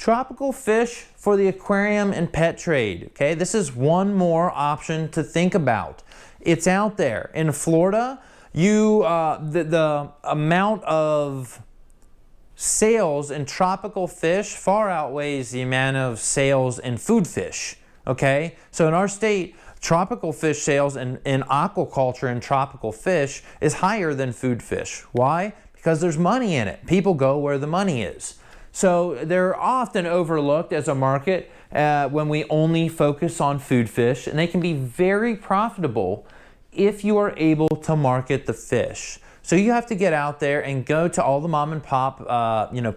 Tropical fish for the aquarium and pet trade. Okay, this is one more option to think about. It's out there. In Florida, the amount of sales in tropical fish far outweighs the amount of sales in food fish. Okay, so in our state, tropical fish sales in aquaculture and tropical fish is higher than food fish. Why? Because there's money in it. People go where the money is. So they're often overlooked as a market when we only focus on food fish, and they can be very profitable if you are able to market the fish. So you have to get out there and go to all the mom and pop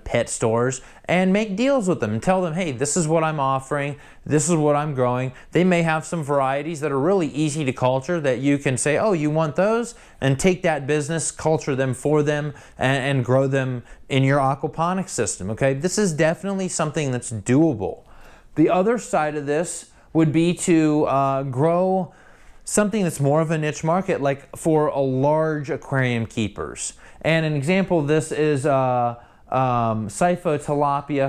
pet stores and make deals with them and tell them, hey, this is what I'm offering, this is what I'm growing. They may have some varieties that are really easy to culture that you can say, oh, you want those? And take that business, culture them for them, and grow them in your aquaponics system, okay? This is definitely something that's doable. The other side of this would be to grow something that's more of a niche market, like for a large aquarium keepers. And an example of this is Siphotilapia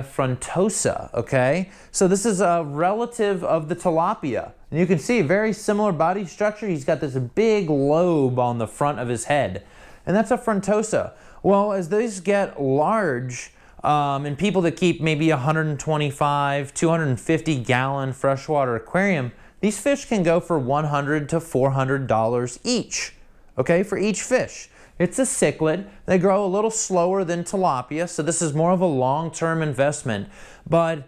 frontosa, okay? So this is a relative of the tilapia. And you can see very similar body structure. He's got this big lobe on the front of his head. And that's a frontosa. Well, as these get large, and people that keep maybe 125, 250 gallon freshwater aquarium, these fish can go for $100 to $400 each, okay, for each fish. It's a cichlid. They grow a little slower than tilapia, so this is more of a long-term investment. But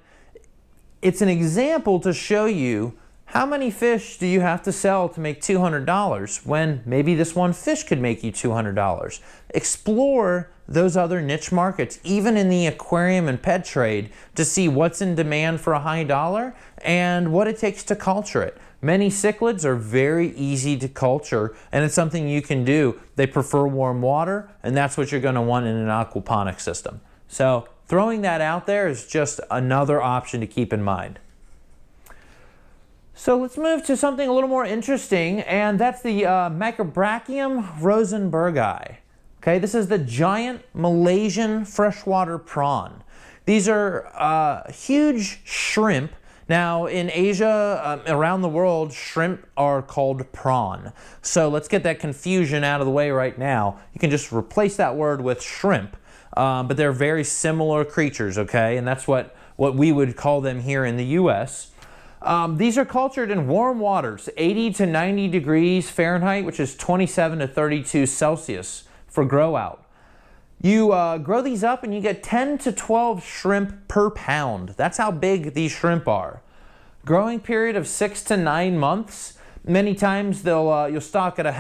it's an example to show you how many fish do you have to sell to make $200 when maybe this one fish could make you $200. Explore those other niche markets, even in the aquarium and pet trade, to see what's in demand for a high dollar and what it takes to culture it. Many cichlids are very easy to culture, and it's something you can do. They prefer warm water, and that's what you're going to want in an aquaponics system. So throwing that out there is just another option to keep in mind. So let's move to something a little more interesting, and that's the Microbrachium rosenbergi. Okay, this is the giant Malaysian freshwater prawn. These are huge shrimp. Now in Asia, around the world, shrimp are called prawn. So let's get that confusion out of the way right now. You can just replace that word with shrimp, but they're very similar creatures, okay? And that's what we would call them here in the US. These are cultured in warm waters, 80 to 90 degrees Fahrenheit, which is 27 to 32 Celsius for grow out. You grow these up and you get 10 to 12 shrimp per pound. That's how big these shrimp are. Growing period of 6 to 9 months. Many times you'll stock at a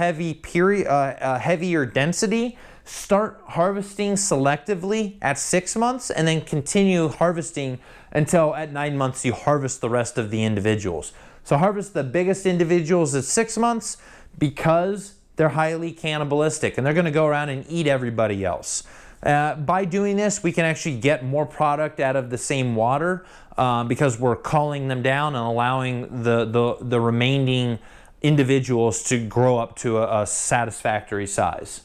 heavier density, start harvesting selectively at 6 months, and then continue harvesting until at 9 months you harvest the rest of the individuals. So harvest the biggest individuals at 6 months because they're highly cannibalistic and they're going to go around and eat everybody else. By doing this, we can actually get more product out of the same water because we're culling them down and allowing the remaining individuals to grow up to a satisfactory size.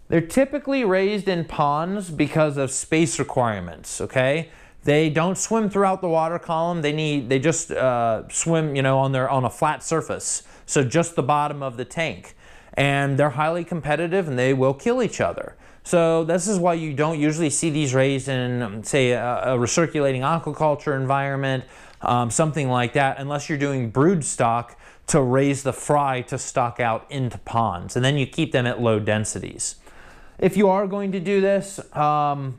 They're typically raised in ponds because of space requirements, okay? They don't swim throughout the water column. They just swim, on a flat surface. So just the bottom of the tank. And they're highly competitive and they will kill each other. So this is why you don't usually see these raised in, say, a recirculating aquaculture environment, something like that, unless you're doing brood stock to raise the fry to stock out into ponds. And then you keep them at low densities. If you are going to do this,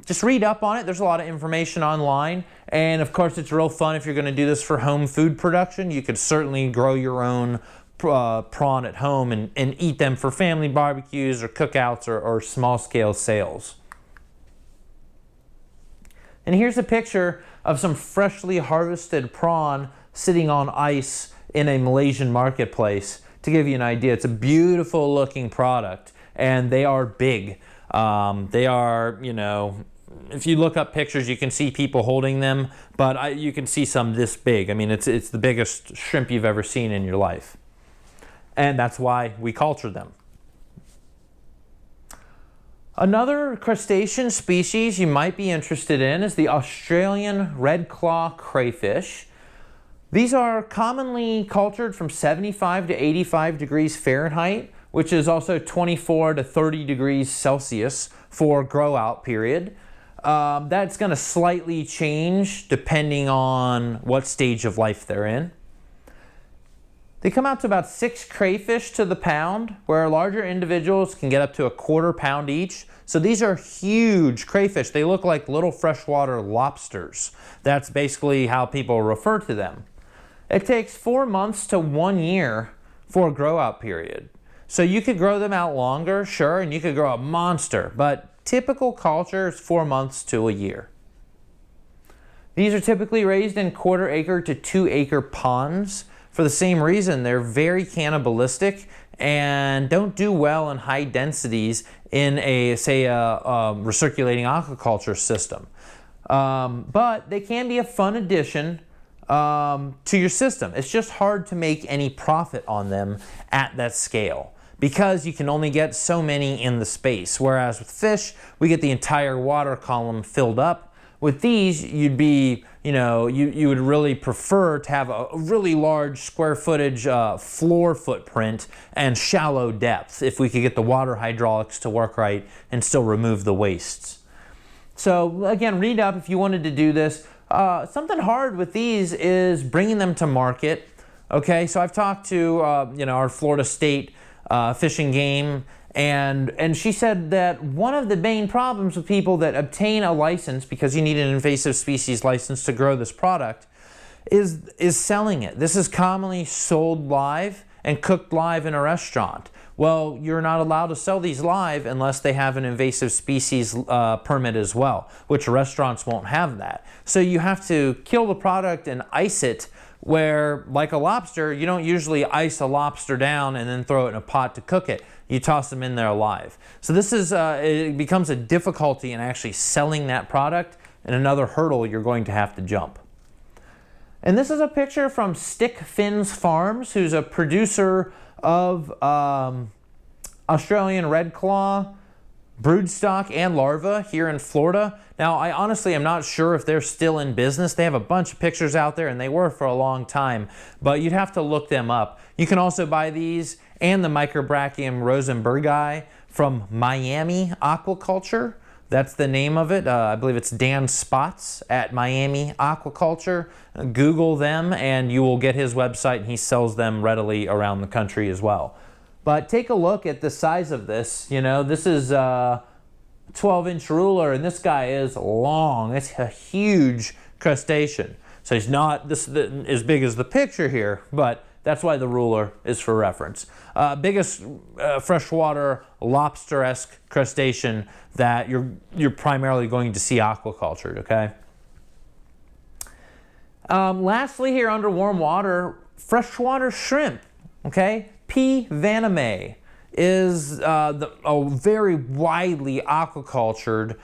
just read up on it. There's a lot of information online. And of course, it's real fun if you're going to do this for home food production. You could certainly grow your own prawn at home and eat them for family barbecues or cookouts or small-scale sales. And here's a picture of some freshly harvested prawn sitting on ice in a Malaysian marketplace. To give you an idea, it's a beautiful looking product, and they are big. They are, if you look up pictures, you can see people holding them, but you can see some this big. I mean, it's the biggest shrimp you've ever seen in your life. And that's why we culture them. Another crustacean species you might be interested in is the Australian red claw crayfish. These are commonly cultured from 75 to 85 degrees Fahrenheit, which is also 24 to 30 degrees Celsius for grow out period. That's going to slightly change depending on what stage of life they're in. They come out to about 6 crayfish to the pound, where larger individuals can get up to a quarter pound each. So these are huge crayfish. They look like little freshwater lobsters. That's basically how people refer to them. It takes 4 months to 1 year for a grow out period. So you could grow them out longer, sure, and you could grow a monster, but typical culture is 4 months to a year. These are typically raised in quarter-acre to 2-acre ponds. For the same reason, they're very cannibalistic and don't do well in high densities in a, say, a recirculating aquaculture system. But they can be a fun addition to your system. It's just hard to make any profit on them at that scale because you can only get so many in the space. Whereas with fish, we get the entire water column filled up. With these, you'd be, you would really prefer to have a really large square footage floor footprint and shallow depth if we could get the water hydraulics to work right and still remove the wastes. So again, read up if you wanted to do this. Something hard with these is bringing them to market. Okay, so I've talked to our Florida State Fish and Game, and she said that one of the main problems with people that obtain a license, because you need an invasive species license to grow this product, is selling it. This is commonly sold live and cooked live in a restaurant. Well, you're not allowed to sell these live unless they have an invasive species permit as well, which restaurants won't have that. So you have to kill the product and ice it, where, like a lobster, you don't usually ice a lobster down and then throw it in a pot to cook it. You toss them in there alive. So this is, it becomes a difficulty in actually selling that product, and another hurdle you're going to have to jump. And this is a picture from Stick Fins Farms, who's a producer of Australian red claw broodstock and larvae here in Florida. Now, I honestly am not sure if they're still in business. They have a bunch of pictures out there, and they were for a long time, but you'd have to look them up. You can also buy these and the Microbrachium rosenbergi from Miami Aquaculture. That's the name of it. I believe it's Dan Spots at Miami Aquaculture. Google them and you will get his website, and he sells them readily around the country as well. But take a look at the size of this. This is a 12-inch ruler, and this guy is long. It's a huge crustacean. So he's not as big as the picture here, but that's why the ruler is for reference. Biggest freshwater lobster-esque crustacean that you're primarily going to see aquacultured, okay? Lastly here under warm water, freshwater shrimp, okay? P. vannamei is a very widely aquacultured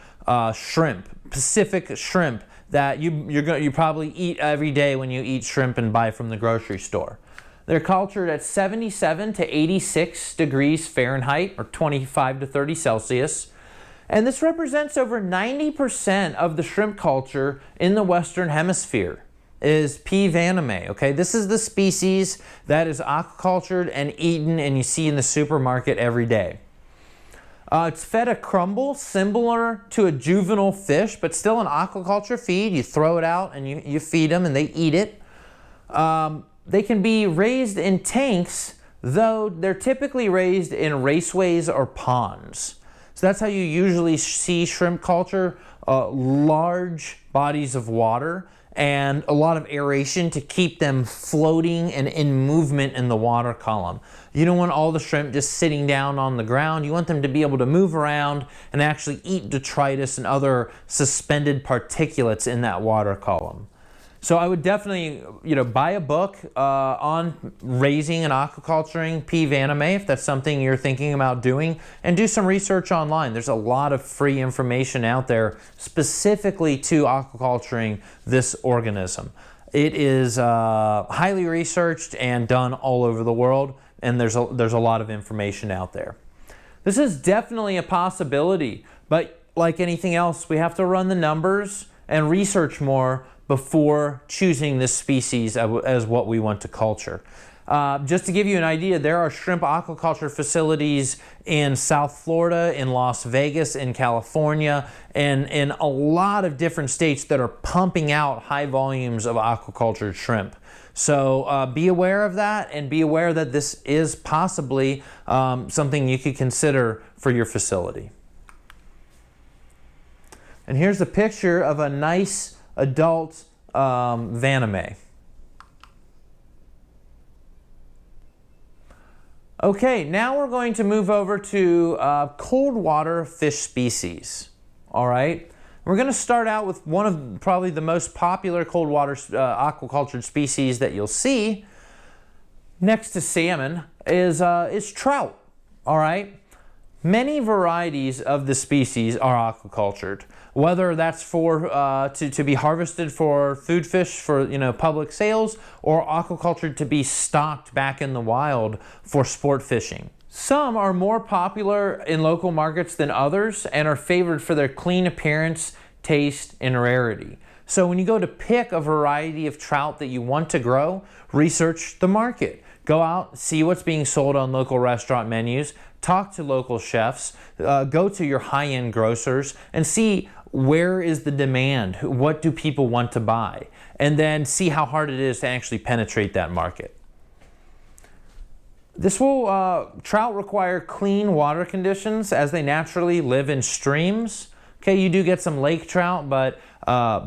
shrimp, Pacific shrimp that you probably eat every day when you eat shrimp and buy from the grocery store. They're cultured at 77 to 86 degrees Fahrenheit, or 25 to 30 Celsius. And this represents over 90% of the shrimp culture in the Western Hemisphere is P. vannamei, okay? This is the species that is aquacultured and eaten and you see in the supermarket every day. It's fed a crumble similar to a juvenile fish, but still an aquaculture feed. You throw it out and you feed them and they eat it. They can be raised in tanks, though they're typically raised in raceways or ponds. So that's how you usually see shrimp culture, large bodies of water and a lot of aeration to keep them floating and in movement in the water column. You don't want all the shrimp just sitting down on the ground. You want them to be able to move around and actually eat detritus and other suspended particulates in that water column. So I would definitely, buy a book on raising and aquaculturing P. vannamei if that's something you're thinking about doing, and do some research online. There's a lot of free information out there specifically to aquaculturing this organism. It is highly researched and done all over the world, and there's a lot of information out there. This is definitely a possibility, but like anything else, we have to run the numbers and research more before choosing this species as what we want to culture. Just to give you an idea, there are shrimp aquaculture facilities in South Florida, in Las Vegas, in California, and in a lot of different states that are pumping out high volumes of aquaculture shrimp. So be aware of that, and be aware that this is possibly something you could consider for your facility. And here's a picture of a nice adult Vaname. Okay, now we're going to move over to cold water fish species. All right, we're going to start out with one of probably the most popular cold water aquaculture species that you'll see next to salmon is trout. All right, many varieties of the species are aquacultured, whether that's for to be harvested for food fish for public sales, or aquaculture to be stocked back in the wild for sport fishing. Some are more popular in local markets than others and are favored for their clean appearance, taste, and rarity. So when you go to pick a variety of trout that you want to grow, research the market. Go out, see what's being sold on local restaurant menus, talk to local chefs, go to your high-end grocers and see where is the demand, what do people want to buy, and then see how hard it is to actually penetrate that market. Trout require clean water conditions as they naturally live in streams. Okay, you do get some lake trout, but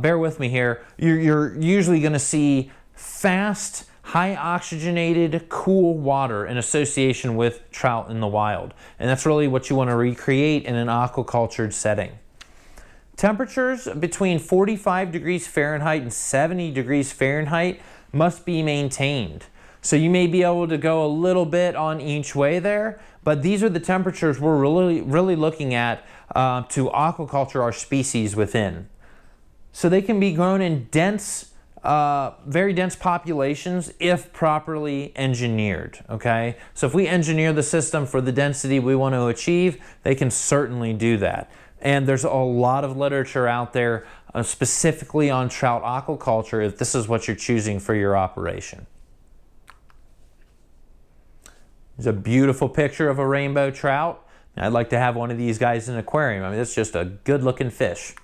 bear with me here. You're usually going to see fast, high oxygenated, cool water in association with trout in the wild. And that's really what you want to recreate in an aquacultured setting. Temperatures between 45 degrees Fahrenheit and 70 degrees Fahrenheit must be maintained. So you may be able to go a little bit on each way there, but these are the temperatures we're really looking at to aquaculture our species within. So they can be grown in dense, very dense populations if properly engineered, okay? So if we engineer the system for the density we want to achieve, they can certainly do that. And there's a lot of literature out there specifically on trout aquaculture if this is what you're choosing for your operation. There's a beautiful picture of a rainbow trout. I'd like to have one of these guys in an aquarium. I mean, it's just a good looking fish.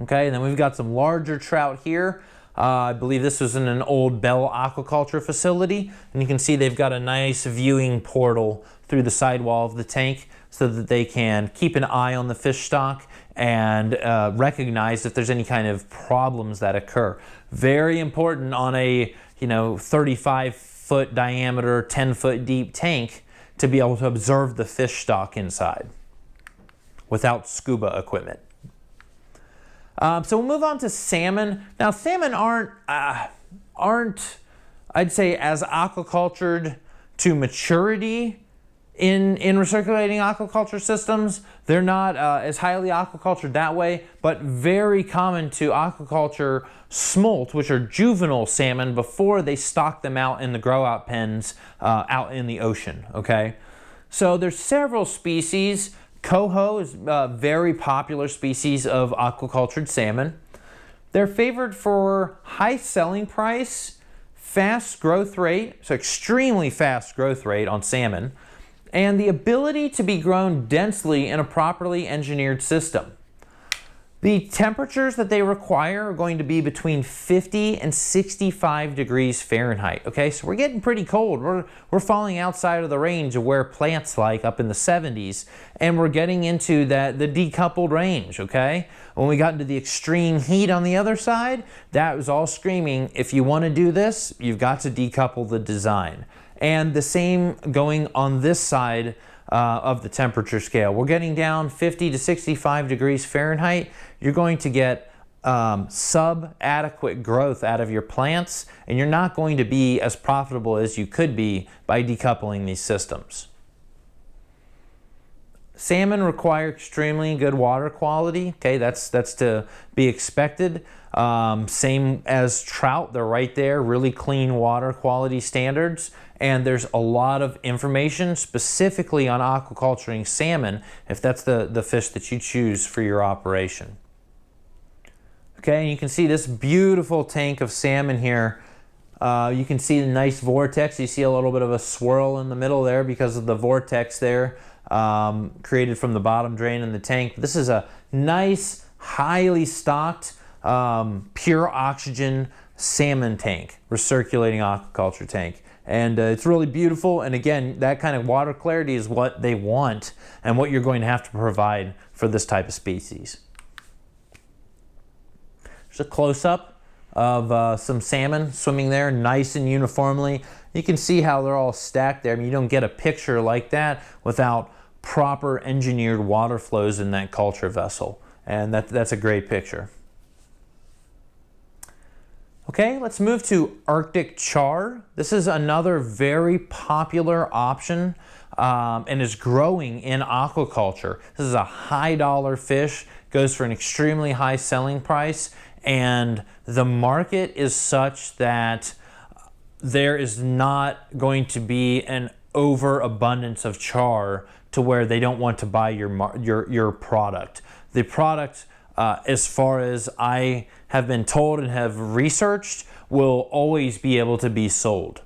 Okay, and then we've got some larger trout here. I believe this was in an old Bell aquaculture facility, and you can see they've got a nice viewing portal through the sidewall of the tank so that they can keep an eye on the fish stock and recognize if there's any kind of problems that occur. Very important on a 35-foot diameter, 10-foot deep tank to be able to observe the fish stock inside without scuba equipment. So we'll move on to salmon. Now salmon aren't I'd say as aquacultured to maturity in recirculating aquaculture systems. They're not as highly aquacultured that way, but very common to aquaculture smolt, which are juvenile salmon, before they stock them out in the grow-out pens out in the ocean, okay? So there's several species. Coho is a very popular species of aquacultured salmon. They're favored for high selling price, fast growth rate, so extremely fast growth rate on salmon, and the ability to be grown densely in a properly engineered system. The temperatures that they require are going to be between 50 and 65 degrees Fahrenheit. Okay, so we're getting pretty cold. We're falling outside of the range of where plants like up in the 70s, and we're getting into the decoupled range, okay? When we got into the extreme heat on the other side, that was all screaming, if you want to do this, you've got to decouple the design. And the same going on this side of the temperature scale. We're getting down 50 to 65 degrees Fahrenheit. You're going to get sub-adequate growth out of your plants, and you're not going to be as profitable as you could be by decoupling these systems. Salmon require extremely good water quality. Okay, that's to be expected. Same as trout, they're right there, really clean water quality standards. And there's a lot of information specifically on aquaculturing salmon if that's the fish that you choose for your operation. Okay, and you can see this beautiful tank of salmon here. You can see the nice vortex. You see a little bit of a swirl in the middle there because of the vortex there created from the bottom drain in the tank. This is a nice, highly stocked, pure oxygen salmon tank, recirculating aquaculture tank. And it's really beautiful. And again, that kind of water clarity is what they want and what you're going to have to provide for this type of species. There's a close-up of some salmon swimming there nice and uniformly. You can see how they're all stacked there. I mean, you don't get a picture like that without proper engineered water flows in that culture vessel. And that's a great picture. Okay, let's move to Arctic char. This is another very popular option and is growing in aquaculture. This is a high dollar fish, goes for an extremely high selling price, and the market is such that there is not going to be an overabundance of char to where they don't want to buy your product. The product, as far as I have been told and have researched, will always be able to be sold.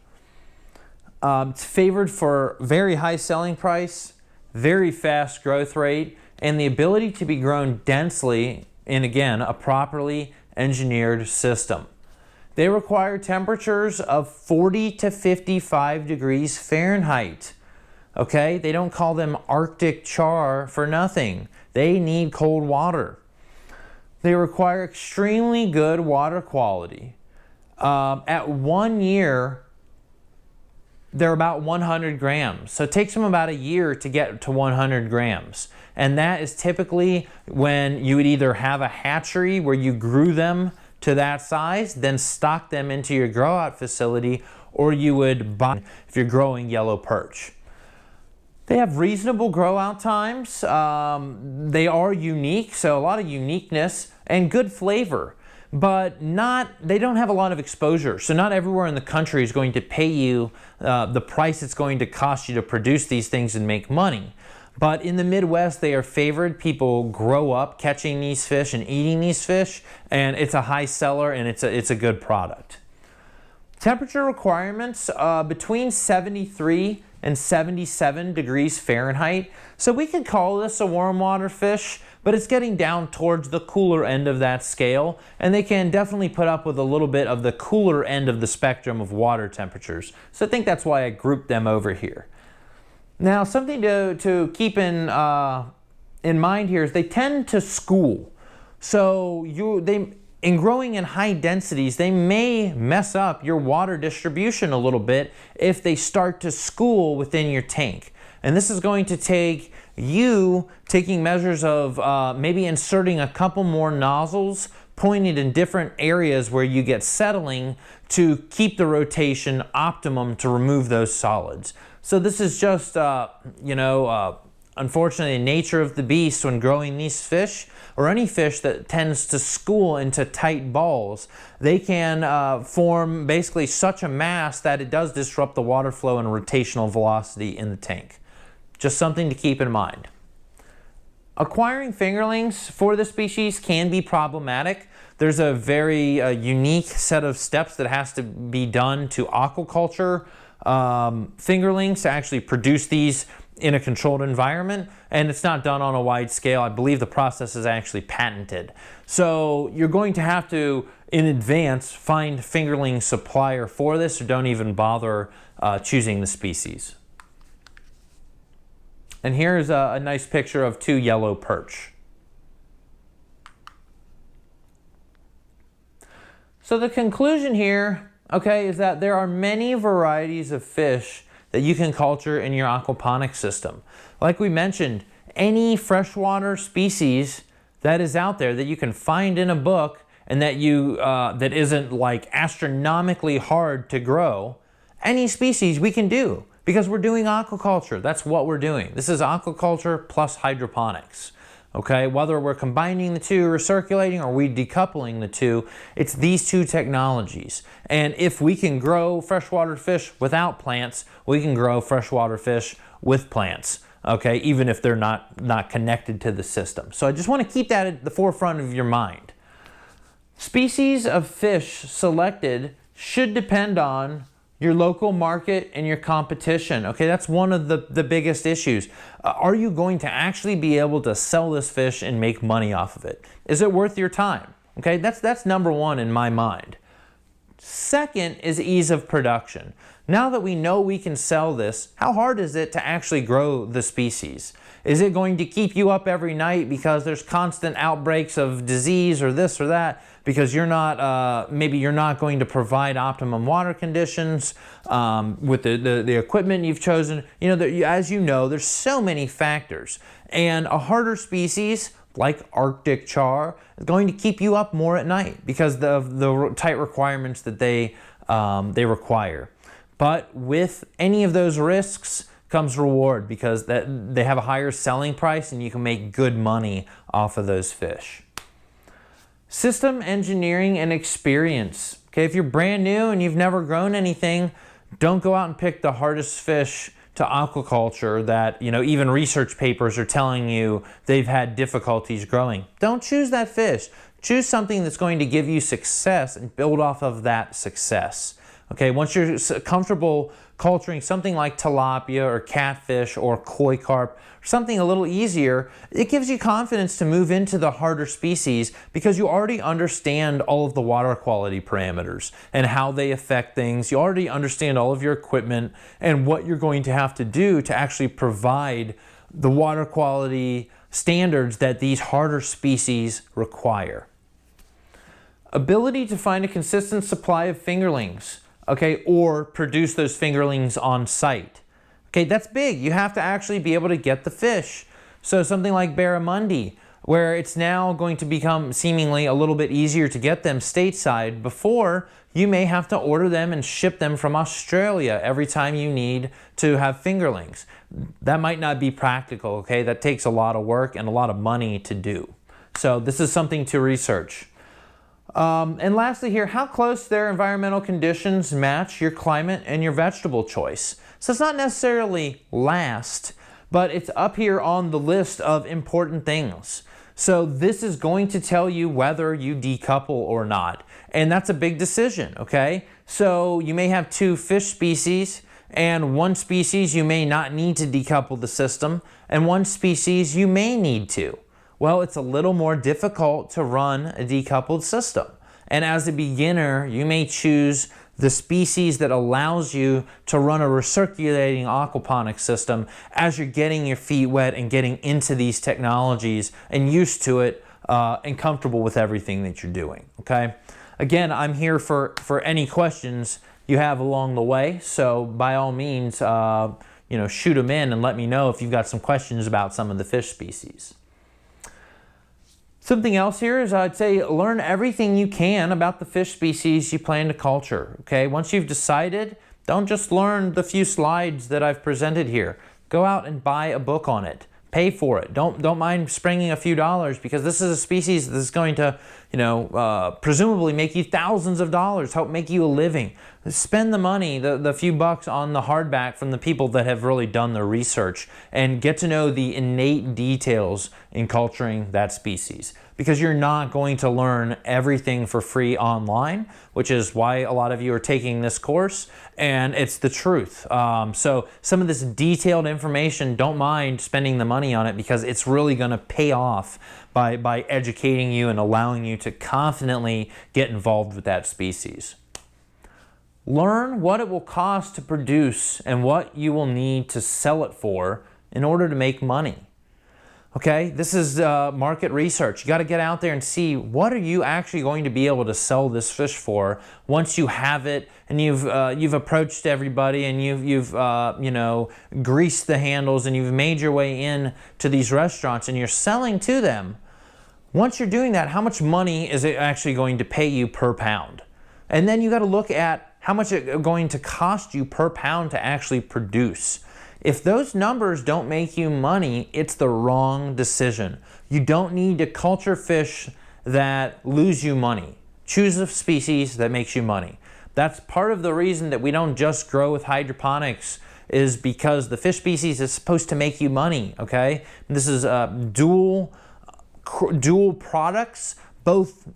It's favored for very high selling price, very fast growth rate, and the ability to be grown densely in, again, a properly engineered system. They require temperatures of 40 to 55 degrees Fahrenheit. Okay, they don't call them Arctic char for nothing. They need cold water. They require extremely good water quality. At 1 year, they're about 100 grams. So it takes them about a year to get to 100 grams. And that is typically when you would either have a hatchery where you grew them to that size, then stock them into your grow out facility, or you would buy if you're growing yellow perch. They have reasonable grow out times. They are unique, so a lot of uniqueness and good flavor, but they don't have a lot of exposure. So not everywhere in the country is going to pay you the price it's going to cost you to produce these things and make money. But in the Midwest, they are favored. People grow up catching these fish and eating these fish, and it's a high seller and it's a good product. Temperature requirements between 73 and 77 degrees Fahrenheit. So we could call this a warm water fish, but it's getting down towards the cooler end of that scale, and they can definitely put up with a little bit of the cooler end of the spectrum of water temperatures. So I think that's why I grouped them over here. Now, something to keep in mind here is they tend to school. So in growing in high densities, they may mess up your water distribution a little bit if they start to school within your tank. And this is going to take you taking measures of maybe inserting a couple more nozzles pointed in different areas where you get settling to keep the rotation optimum to remove those solids. So this is just, unfortunately, the nature of the beast when growing these fish, or any fish that tends to school into tight balls. They can form basically such a mass that it does disrupt the water flow and rotational velocity in the tank. Just something to keep in mind. Acquiring fingerlings for the species can be problematic. There's a very unique set of steps that has to be done to aquaculture fingerlings to actually produce these in a controlled environment, and it's not done on a wide scale. I believe the process is actually patented. So you're going to have to, in advance, find fingerling supplier for this, or don't even bother choosing the species. And here's a nice picture of 2 yellow perch. So the conclusion here, okay, is that there are many varieties of fish that you can culture in your aquaponics system. Like we mentioned, any freshwater species that is out there that you can find in a book and that that isn't like astronomically hard to grow, any species we can do because we're doing aquaculture. That's what we're doing. This is aquaculture plus hydroponics. Okay, whether we're combining the two, recirculating, or we decoupling the two, it's these two technologies. And if we can grow freshwater fish without plants, we can grow freshwater fish with plants. Okay, even if they're not connected to the system. So I just want to keep that at the forefront of your mind. Species of fish selected should depend on your local market and your competition. Okay, that's one of the biggest issues. Are you going to actually be able to sell this fish and make money off of it? Is it worth your time? Okay, that's number one in my mind. Second is ease of production. Now that we know we can sell this, how hard is it to actually grow the species? Is it going to keep you up every night because there's constant outbreaks of disease or this or that because you're not, maybe you're not going to provide optimum water conditions with the equipment you've chosen? You know, as you know, there's so many factors. And a harder species like Arctic char is going to keep you up more at night because of the tight requirements that they require. But with any of those risks comes reward because they have a higher selling price and you can make good money off of those fish. System engineering and experience. Okay, if you're brand new and you've never grown anything, don't go out and pick the hardest fish to aquaculture that, you know, even research papers are telling you they've had difficulties growing. Don't choose that fish. Choose something that's going to give you success and build off of that success. Okay, once you're comfortable culturing something like tilapia or catfish or koi carp, or something a little easier, it gives you confidence to move into the harder species because you already understand all of the water quality parameters and how they affect things. You already understand all of your equipment and what you're going to have to do to actually provide the water quality standards that these harder species require. Ability to find a consistent supply of fingerlings. Okay, or produce those fingerlings on site. Okay, that's big. You have to actually be able to get the fish. So something like barramundi, where it's now going to become seemingly a little bit easier to get them stateside. Before, you may have to order them and ship them from Australia every time you need to have fingerlings. That might not be practical, okay? That takes a lot of work and a lot of money to do. So this is something to research. And lastly here, how close their environmental conditions match your climate and your vegetable choice. So it's not necessarily last, but it's up here on the list of important things. So this is going to tell you whether you decouple or not. And that's a big decision, okay? So you may have two fish species, and one species you may not need to decouple the system, and one species you may need to. Well, it's a little more difficult to run a decoupled system. And as a beginner, you may choose the species that allows you to run a recirculating aquaponics system as you're getting your feet wet and getting into these technologies and used to it and comfortable with everything that you're doing, okay? Again, I'm here for any questions you have along the way. So by all means, you know, shoot them in and let me know if you've got some questions about some of the fish species. Something else here is I'd say learn everything you can about the fish species you plan to culture, okay? Once you've decided, don't just learn the few slides that I've presented here. Go out and buy a book on it. Pay for it. Don't mind spending a few dollars because this is a species that's going to, you know, presumably make you thousands of dollars, help make you a living. Spend the money, the few bucks on the hardback from the people that have really done the research and get to know the innate details in culturing that species. Because you're not going to learn everything for free online, which is why a lot of you are taking this course, and it's the truth. So some of this detailed information, don't mind spending the money on it because it's really going to pay off by educating you and allowing you to confidently get involved with that species. Learn what it will cost to produce and what you will need to sell it for in order to make money. Okay, this is market research. You got to get out there and see what are you actually going to be able to sell this fish for once you have it and you've approached everybody and you've you know, greased the handles and you've made your way in to these restaurants and you're selling to them. Once you're doing that, how much money is it actually going to pay you per pound? And then you got to look at how much it's going to cost you per pound to actually produce. If those numbers don't make you money, it's the wrong decision. You don't need to culture fish that lose you money. Choose a species that makes you money. That's part of the reason that we don't just grow with hydroponics, is because the fish species is supposed to make you money, okay? This is dual products, both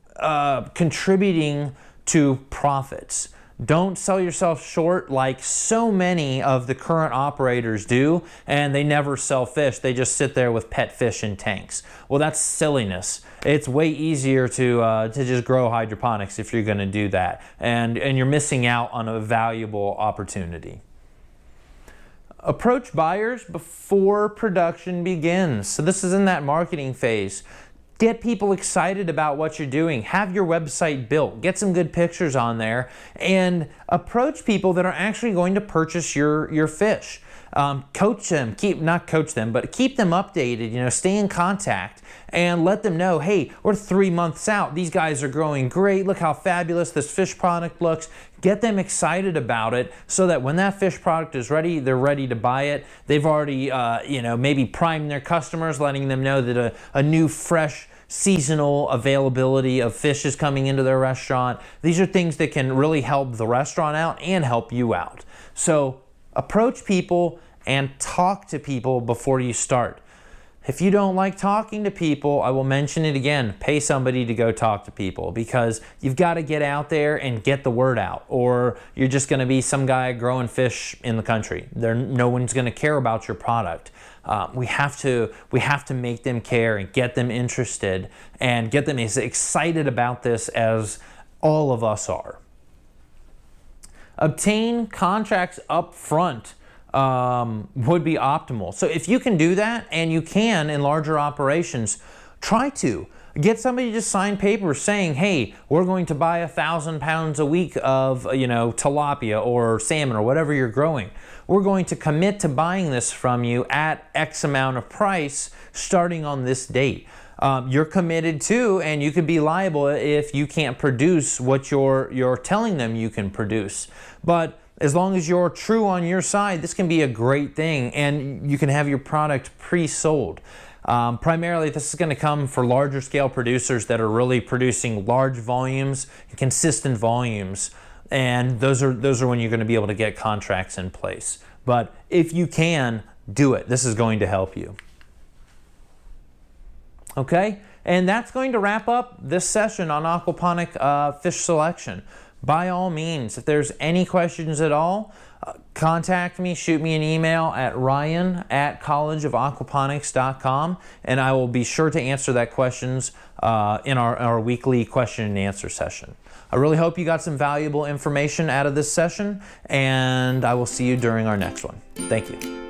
contributing to profits. Don't sell yourself short like so many of the current operators do, and they never sell fish. They just sit there with pet fish in tanks. Well, that's silliness. It's way easier to just grow hydroponics if you're going to do that, and you're missing out on a valuable opportunity. Approach buyers before production begins. So this is in that marketing phase. Get people excited about what you're doing. Have your website built. Get some good pictures on there and approach people that are actually going to purchase your fish. Coach them, not coach them, but keep them updated, you know, stay in contact and let them know, hey, we're 3 months out. These guys are growing great. Look how fabulous this fish product looks. Get them excited about it so that when that fish product is ready, they're ready to buy it. They've already, you know, maybe primed their customers, letting them know that a new fresh seasonal availability of fish is coming into their restaurant. These are things that can really help the restaurant out and help you out. So approach people and talk to people before you start. If you don't like talking to people, I will mention it again, pay somebody to go talk to people, because you've got to get out there and get the word out, or you're just going to be some guy growing fish in the country. No one's going to care about your product. We have to make them care and get them interested and get them as excited about this as all of us are. Obtain contracts up front would be optimal. So if you can do that, and you can in larger operations, try to. Get somebody to sign papers saying, hey, we're going to buy 1,000 pounds a week of, you know, tilapia or salmon or whatever you're growing. We're going to commit to buying this from you at X amount of price starting on this date. You're committed to, and you could be liable if you can't produce what you're telling them you can produce. But as long as you're true on your side, this can be a great thing, and you can have your product pre-sold. Primarily, this is going to come for larger scale producers that are really producing large volumes, consistent volumes, and those are when you're going to be able to get contracts in place. But if you can, do it. This is going to help you. Okay, and that's going to wrap up this session on aquaponic fish selection. By all means, if there's any questions at all, contact me, shoot me an email at ryan@collegeofaquaponics.com, and I will be sure to answer that questions in our weekly question and answer session. I really hope you got some valuable information out of this session, and I will see you during our next one. Thank you.